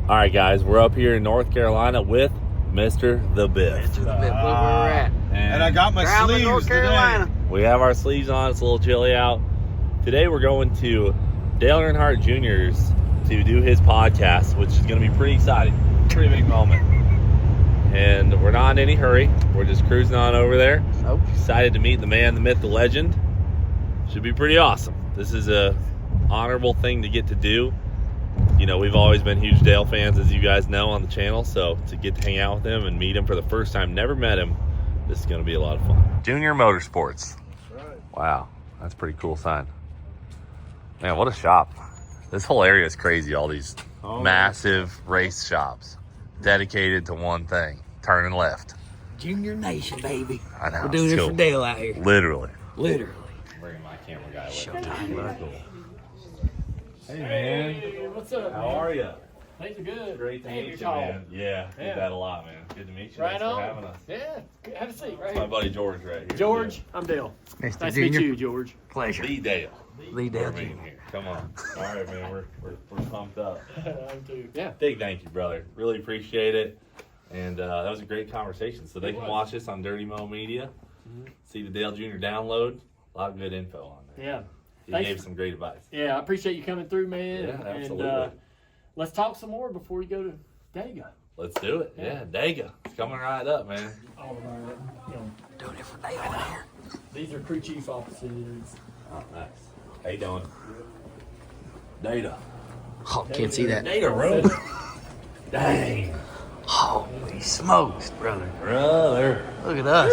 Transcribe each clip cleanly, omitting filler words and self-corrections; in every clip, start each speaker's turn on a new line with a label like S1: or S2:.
S1: All right, guys, we're up here in North Carolina with Mr. The Biff.
S2: Mr. The Biff, look where we're at.
S3: And I got my
S2: Proud of
S3: sleeves
S2: North Carolina.
S3: today.
S1: We have our sleeves on. It's a little chilly out. Today we're going to Dale Earnhardt Jr.'s to do his podcast, which is going to be pretty exciting. Pretty big moment. And we're not in any hurry. We're just cruising on over there.
S2: Nope.
S1: Excited to meet the man, the myth, the legend. Should be pretty awesome. This is a honorable thing to get to do. You know, we've always been huge Dale fans, as you guys know, on the channel. So to get to hang out with him and meet him for the first time, never met him, this is going to be a lot of fun. Junior Motorsports.
S3: That's right.
S1: Wow, that's a pretty cool sign. Man, what a shop. This whole area is crazy. All these massive race shops dedicated to one thing, turning left.
S2: Junior Nation, baby.
S1: I know.
S2: We're doing
S1: it's
S2: it
S1: cool.
S2: for Dale out here.
S1: Literally.
S2: Literally.
S1: I'm bringing my camera guy with
S2: Showtime,
S1: me.
S2: bud.
S1: Cool. Hey, man.
S4: Hey, what's up?
S1: How are you?
S4: Things are good.
S1: Great to
S4: Damn,
S1: meet you,
S4: you're tall.
S1: man. Yeah,
S4: Yeah.
S1: did that a lot, man. Good to meet you.
S4: Right
S1: Thanks
S4: on.
S1: for having us.
S4: Yeah, have a seat right
S1: My
S4: here.
S1: buddy George right here.
S4: George, I'm Dale.
S2: Mr.
S4: Nice
S2: Junior.
S4: to meet you, George.
S2: Pleasure.
S1: Lee Dale.
S2: Lee Dale
S1: We're meeting
S2: Jr.
S1: here. Come on. All right, man. We're pumped up.
S4: I'm too. Yeah.
S1: Big thank you, brother. Really appreciate it. And that was a great conversation. So they can watch this on Dirty Mo Media. See the Dale Jr. download. A lot of good info on there.
S4: Yeah.
S1: He
S4: Thanks.
S1: gave some great advice.
S4: Yeah, I appreciate you coming through, man.
S1: Yeah,
S4: And
S1: absolutely.
S4: let's talk some more before you go to Daga.
S1: Let's do it. Yeah, Daga. It's coming right up, man.
S4: All of our,
S2: Doing it for Dale out here.
S4: these are crew chief officers.
S1: Oh, nice. How you doing? Data.
S2: Oh, can't see that.
S1: Data room. Dang.
S2: Holy smokes, brother.
S1: Brother.
S2: Look at us.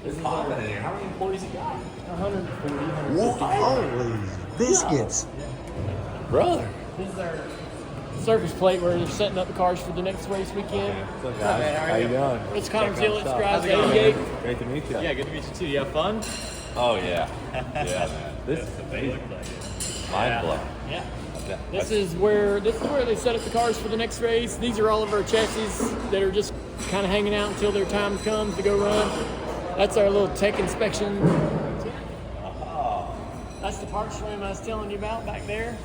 S1: It's popping in here. How many employees you got?
S4: 140,
S2: Whoa,
S4: 150.
S2: holy biscuits.
S1: Brother.
S4: This is our service plate where they're setting up the cars for the next race weekend.
S1: What's up, guys? How you doing?
S4: It's Connor
S1: Checking out
S4: Zillett,
S1: stuff.
S4: Scribes
S1: How's it going,
S4: 88.
S1: man? Great to meet you.
S5: Yeah, good to meet you too. You have fun?
S1: Oh, yeah. Yeah, man. This is amazing. Mind blowing.
S4: Yeah. This is where they set up the cars for the next race. These are all of our chassis that are just kind of hanging out until their time comes to go run. That's our little tech inspection. That's the parts room I was telling you about back there.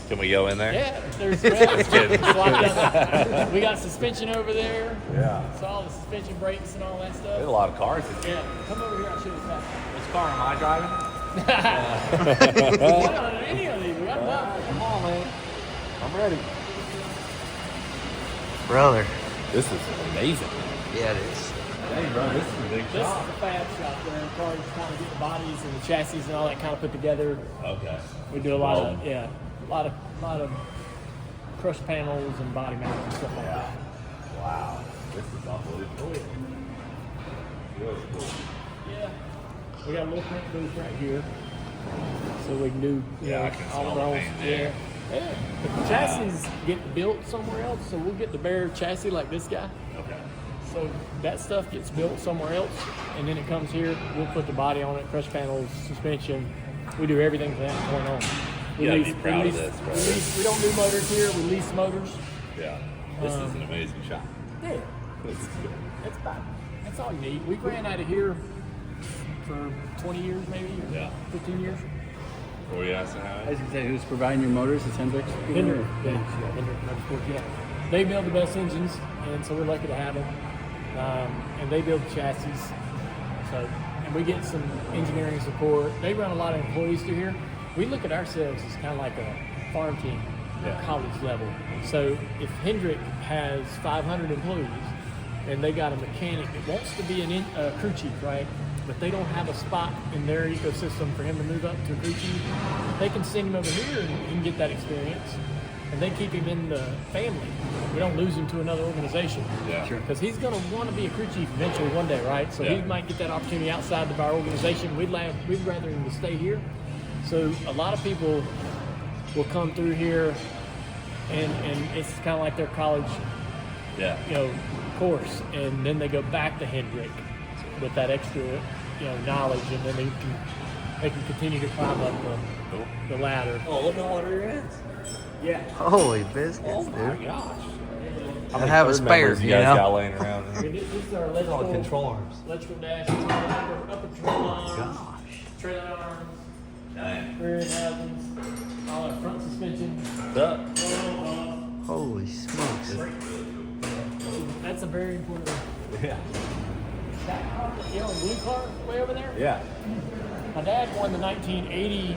S1: Can we go in there?
S4: Yeah, there's
S1: kidding.
S4: it's locked up. We got suspension over there.
S1: Yeah.
S4: So all the suspension brakes and all that
S1: There's a
S4: stuff.
S1: lot of cars in here.
S4: Yeah, come over here. I'll show you the back.
S1: Which car am I driving?
S4: We got on any of these. We got them up.
S1: Come on, man. I'm ready.
S2: Brother.
S1: This is amazing.
S2: Yeah, it is.
S1: Hey, bro, this is a big
S4: This is the fab shop where cars kind of get the bodies and the chassis and all that kind of put together.
S1: Okay.
S4: We do a lot of crush panels and body mounts and stuff like that.
S1: Wow. This is unbelievable. Really cool.
S4: Yeah. We got a little print booth right here, so we can do
S1: I can
S4: all
S1: smell
S4: of
S1: the
S4: our own.
S1: paint
S4: Yeah.
S1: there.
S4: Yeah. The chassis get built somewhere else, so we'll get the bare chassis like this guy.
S1: Okay.
S4: So that stuff gets built somewhere else, and then it comes here. We'll put the body on it, crush panels, suspension. We do everything from that point on.
S1: You gotta be proud of this, bro.
S4: We don't do motors here. We lease motors.
S1: Yeah. This is an amazing shop.
S4: Yeah, that's all you need. We ran out of here for 20 years, maybe, or
S1: Yeah.
S4: 15 years.
S1: What were you asking, Howie?
S5: I was gonna say, who's providing your motors? Is Hendrix?
S4: Hendrick, Hendrick Motorsports, yeah. They build the best engines, and so we're lucky to have them. And they build chassis, so and we get some engineering support. They run a lot of employees through here. We look at ourselves as kind of like a farm team, college level. So if Hendrick has 500 employees, and they got a mechanic that wants to be a crew chief, right? But they don't have a spot in their ecosystem for him to move up to a crew chief, they can send him over here and he can get that experience. And they keep him in the family. We don't lose him to another organization.
S1: Yeah. Sure.
S4: Because he's going to want to be a crew chief eventually one day, right? So he might get that opportunity outside of our organization. We'd rather him to stay here. So a lot of people will come through here, and it's kind of like their college, course, and then they go back to Hendrick with that extra, knowledge, and then they can continue to climb up the ladder.
S1: Oh, look at all the rear ends.
S4: Yeah.
S2: Holy biscuits,
S1: Oh, my
S2: dude.
S1: gosh.
S2: I'd have a spare,
S1: you
S2: you
S1: guys
S2: know?
S1: got laying around here?
S4: This is our
S1: All
S4: electrical,
S1: control arms.
S4: electrical dash, upper control arms, trailer arms,
S1: Dang.
S4: rear end housings, all our front suspension.
S1: What's up?
S2: Holy smokes.
S4: That's a very important one.
S1: Yeah.
S4: That car, you know, blue car way over there?
S1: Yeah.
S4: My dad won the 1980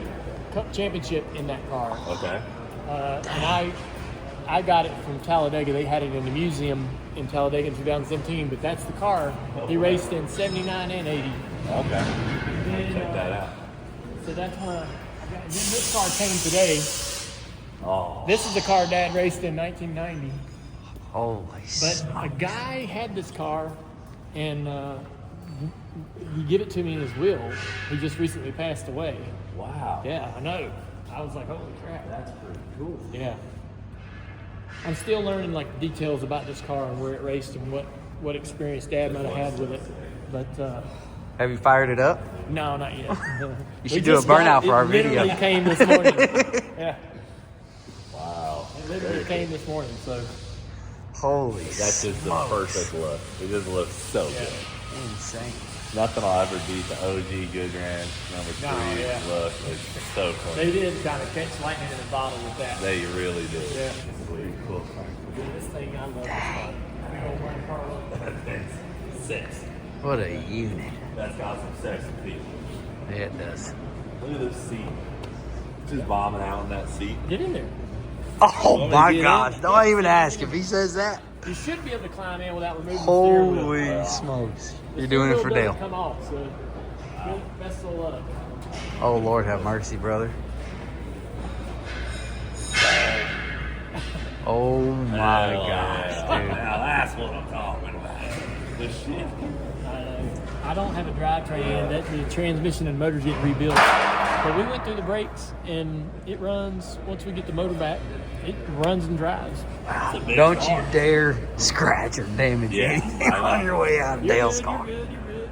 S4: Cup Championship in that car.
S1: Okay.
S4: And I got it from Talladega. They had it in the museum in Talladega in 2017, but that's the car he raced in 79 and 80.
S1: Okay.
S4: And,
S1: Check that out.
S4: So that's when this car came today.
S1: Oh.
S4: This is the car Dad raced in 1990.
S2: Holy
S4: But
S2: smokes.
S4: a guy had this car, and he gave it to me in his will. He just recently passed away.
S1: Wow.
S4: Yeah, I know. I was like, holy crap.
S1: That's pretty cool.
S4: Yeah. I'm still learning like the details about this car and where it raced and what experience Dad might have had with it. But
S2: Have you fired it up?
S4: no, not yet.
S2: You should do a burnout for our
S4: It
S2: video.
S4: literally came this morning. Yeah,
S1: Wow.
S4: it literally came this morning. So
S2: Holy
S1: That's just the
S2: smokes.
S1: perfect look. It just looks so good.
S2: Insane.
S1: Nothing will ever beat the OG Good Ranch number 3
S4: yeah.
S1: look. It's so cool.
S4: they did kind of catch lightning in a bottle with that.
S1: They really did.
S4: Yeah.
S1: Sweet. Cool.
S4: This thing, I love this car. Big old running car look.
S1: That's six.
S2: What a unit.
S1: That's got some sexy feet.
S2: Yeah, it does.
S1: Look at this seat. Just bombing out in that seat.
S4: Get in there.
S2: Oh
S1: Want me
S2: my
S1: to get
S2: gosh.
S1: in?
S2: Don't even ask if he says that.
S4: You should be able to climb in without removing the steering wheel.
S2: Holy smokes.
S4: The
S2: You're doing it
S4: steering
S2: for
S4: wheel
S2: Dale.
S4: doesn't come off, so best of luck.
S2: Oh, Lord, have mercy, brother. Oh my gosh, dude.
S1: Now that's what I'm talking about. The shit.
S4: I don't have a drivetrain. That the transmission and motor's getting rebuilt. But we went through the brakes, and it runs. Once we get the motor back, it runs and drives.
S1: It's a big
S2: Don't
S1: car.
S2: you dare scratch or damage
S1: Yeah,
S2: anything
S1: I know.
S2: on your way out of
S4: You're
S2: Dale's
S4: good,
S2: car.
S4: You're good.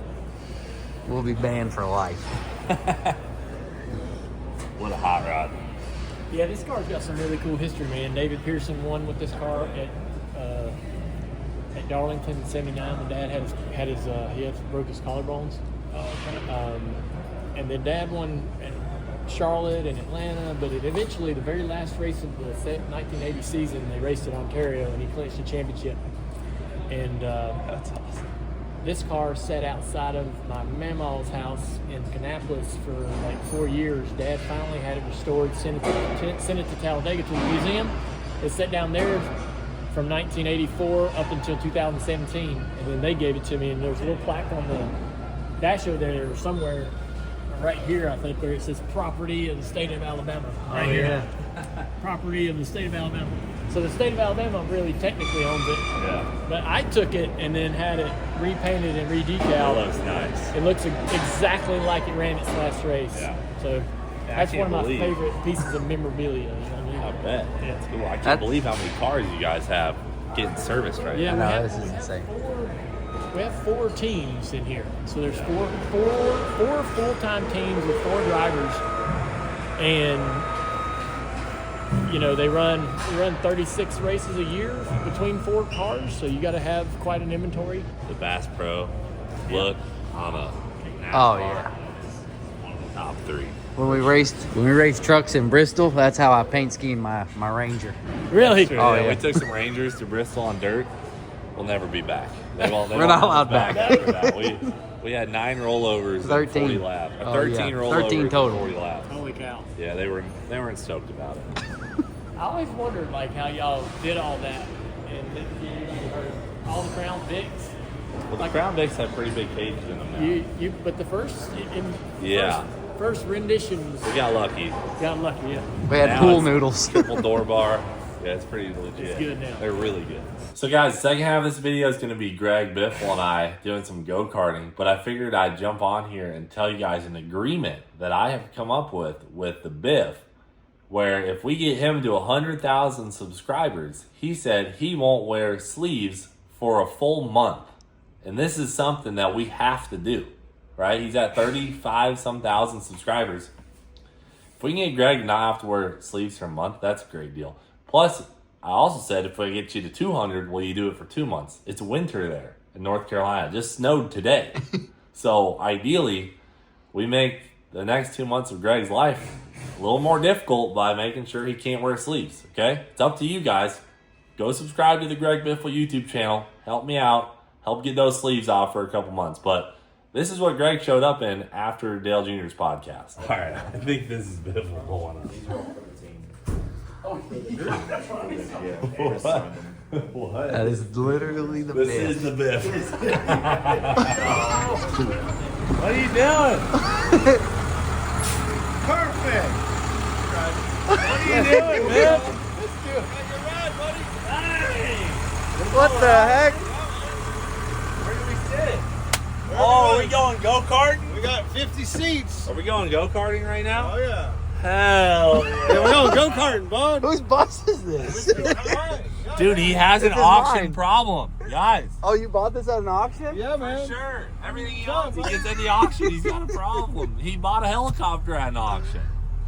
S2: We'll be banned for life.
S1: What a hot rod.
S4: Yeah, this car's got some really cool history, man. David Pearson won with this car at Darlington in '79. The dad broke his collarbones. And then Dad won at Charlotte and Atlanta, but eventually, the very last race of the 1980 season, they raced at Ontario, and he clinched the championship. And
S1: That's awesome.
S4: this car sat outside of my mama's house in Kannapolis for like 4 years. Dad finally had it restored, sent it to Talladega to the museum. It sat down there from 1984 up until 2017, and then they gave it to me. And there's a little plaque on the dasher there or somewhere, right here, I think, where it says "Property of the State of Alabama." Right here. Property of the State of Alabama. So the state of Alabama really technically owns it.
S1: Yeah.
S4: But I took it and then had it repainted and
S1: It
S4: redecaled.
S1: looks nice.
S4: It looks exactly like it ran its last race.
S1: Yeah.
S4: So
S1: I
S4: that's
S1: can't
S4: one of my
S1: believe-
S4: favorite pieces of memorabilia. You know what I mean?
S1: I bet.
S4: Yeah.
S1: That's cool. I can't
S2: That's-
S1: believe how many cars you guys have getting serviced right
S4: Yeah,
S2: I
S1: now.
S2: know,
S4: we have,
S2: this is insane.
S4: we have 4 teams in here. So there's four full-time teams with 4 drivers, and you know we run 36 races a year between 4 cars. So you got to have quite an inventory.
S1: The Bass Pro look on a NASCAR
S2: Oh, yeah.
S1: is one of the top 3.
S2: When we raced trucks in Bristol, that's how I paint skiing my Ranger.
S4: Really?
S1: Sure,
S2: Oh,
S1: yeah.
S2: yeah.
S1: We took some Rangers to Bristol on dirt. We'll never be back. They won't
S2: We're not
S1: have us
S2: allowed back.
S1: after that. We had 9 rollovers
S2: 13.
S1: and 40 laps.
S2: Oh,
S1: 13
S2: yeah.
S1: rollovers
S2: 13
S1: and
S2: total.
S1: 40 laps.
S4: Holy cow!
S1: Yeah, they weren't stoked about it.
S4: I always wondered like how y'all did all that, and all the Crown Vics.
S1: Well, the Crown Vics have pretty big cages in them now.
S4: But the first
S1: Yeah.
S4: first renditions
S1: We got lucky.
S4: got lucky. Yeah.
S2: We had
S1: Now
S2: pool
S1: it's
S2: noodles.
S1: Triple door bar. Yeah, it's pretty legit.
S4: It's good now.
S1: They're really good. So guys, the second half of this video is going to be Greg Biffle and I doing some go-karting, but I figured I'd jump on here and tell you guys an agreement that I have come up with the Biff, where if we get him to 100,000 subscribers, he said he won't wear sleeves for a full month. And this is something that we have to do, right? He's at 35-some thousand subscribers. If we can get Greg to not have to wear sleeves for a month, that's a great deal. Plus, I also said if I get you to 200, will you do it for 2 months? It's winter there in North Carolina. It just snowed today. So ideally, we make the next 2 months of Greg's life a little more difficult by making sure he can't wear sleeves, okay? It's up to you guys. go subscribe to the Greg Biffle YouTube channel. Help me out. Help get those sleeves off for a couple months. But this is what Greg showed up in after Dale Jr.'s podcast. All right, I think this is Biffle pulling up. What?
S2: That is literally the
S1: This
S2: best.
S1: is the Biff. What are you doing?
S3: Perfect.
S1: What are you doing, Biff?
S2: What the heck?
S1: Where do we sit? Oh, are we going go-karting?
S3: We got 50 seats.
S1: Are we going go-karting right now?
S3: Oh yeah.
S1: Hell yeah.
S3: Yeah, we're going go-karting, bud.
S2: Whose bus is this?
S1: Dude, he has an
S2: This is
S1: auction
S2: mine.
S1: problem. Guys.
S2: Oh, you bought this at an auction?
S3: Yeah, man.
S1: Sure. Everything he owns, he gets at the auction. He's got a problem. He bought a helicopter at an auction.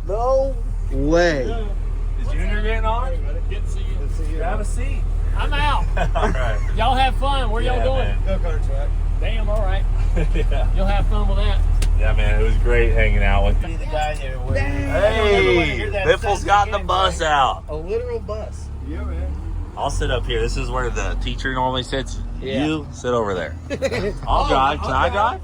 S2: No way.
S1: Is Junior getting on?
S4: Good to see you.
S1: Grab a seat.
S4: I'm out.
S1: All right.
S4: Y'all have fun. Where y'all going?
S3: Go-kart track.
S4: Damn, all right.
S1: Yeah.
S4: You'll have fun with that.
S1: Yeah, man, it was great hanging out with you.
S3: Be the guy there.
S1: Hey, Biffle's got the bus out.
S2: A literal bus.
S3: Yeah, man.
S1: I'll sit up here. This is where the teacher normally sits.
S2: Yeah.
S1: You sit over there. I'll drive. Can I drive?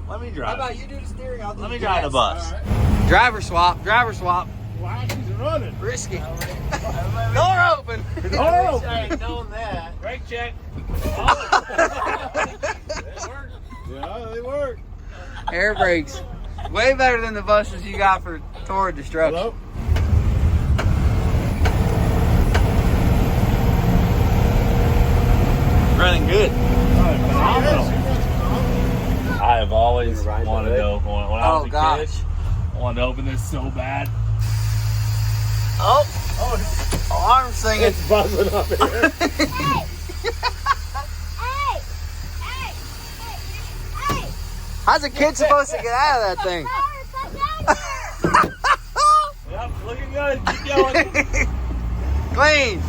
S1: Let me drive.
S2: How about you do the steering? I'll do
S1: Let me
S2: the
S1: drive the
S2: gas.
S1: bus.
S2: Driver swap. Driver swap.
S3: Wow, she's running.
S2: Risky. Door open.
S3: Door open.
S4: I ain't known that.
S1: Brake check.
S3: Yeah, they work.
S2: Air brakes. Way better than the buses you got for tour destruction.
S3: Hello?
S2: Running good.
S1: I have always wanted to open one. When I was
S2: Oh,
S1: a
S2: gosh.
S1: kid, I wanted to open this so bad.
S2: Oh, arm singing.
S3: It's buzzing up here.
S2: How's a kid supposed to get out of that thing?
S1: Yep, looking good. Keep going.
S2: Clean.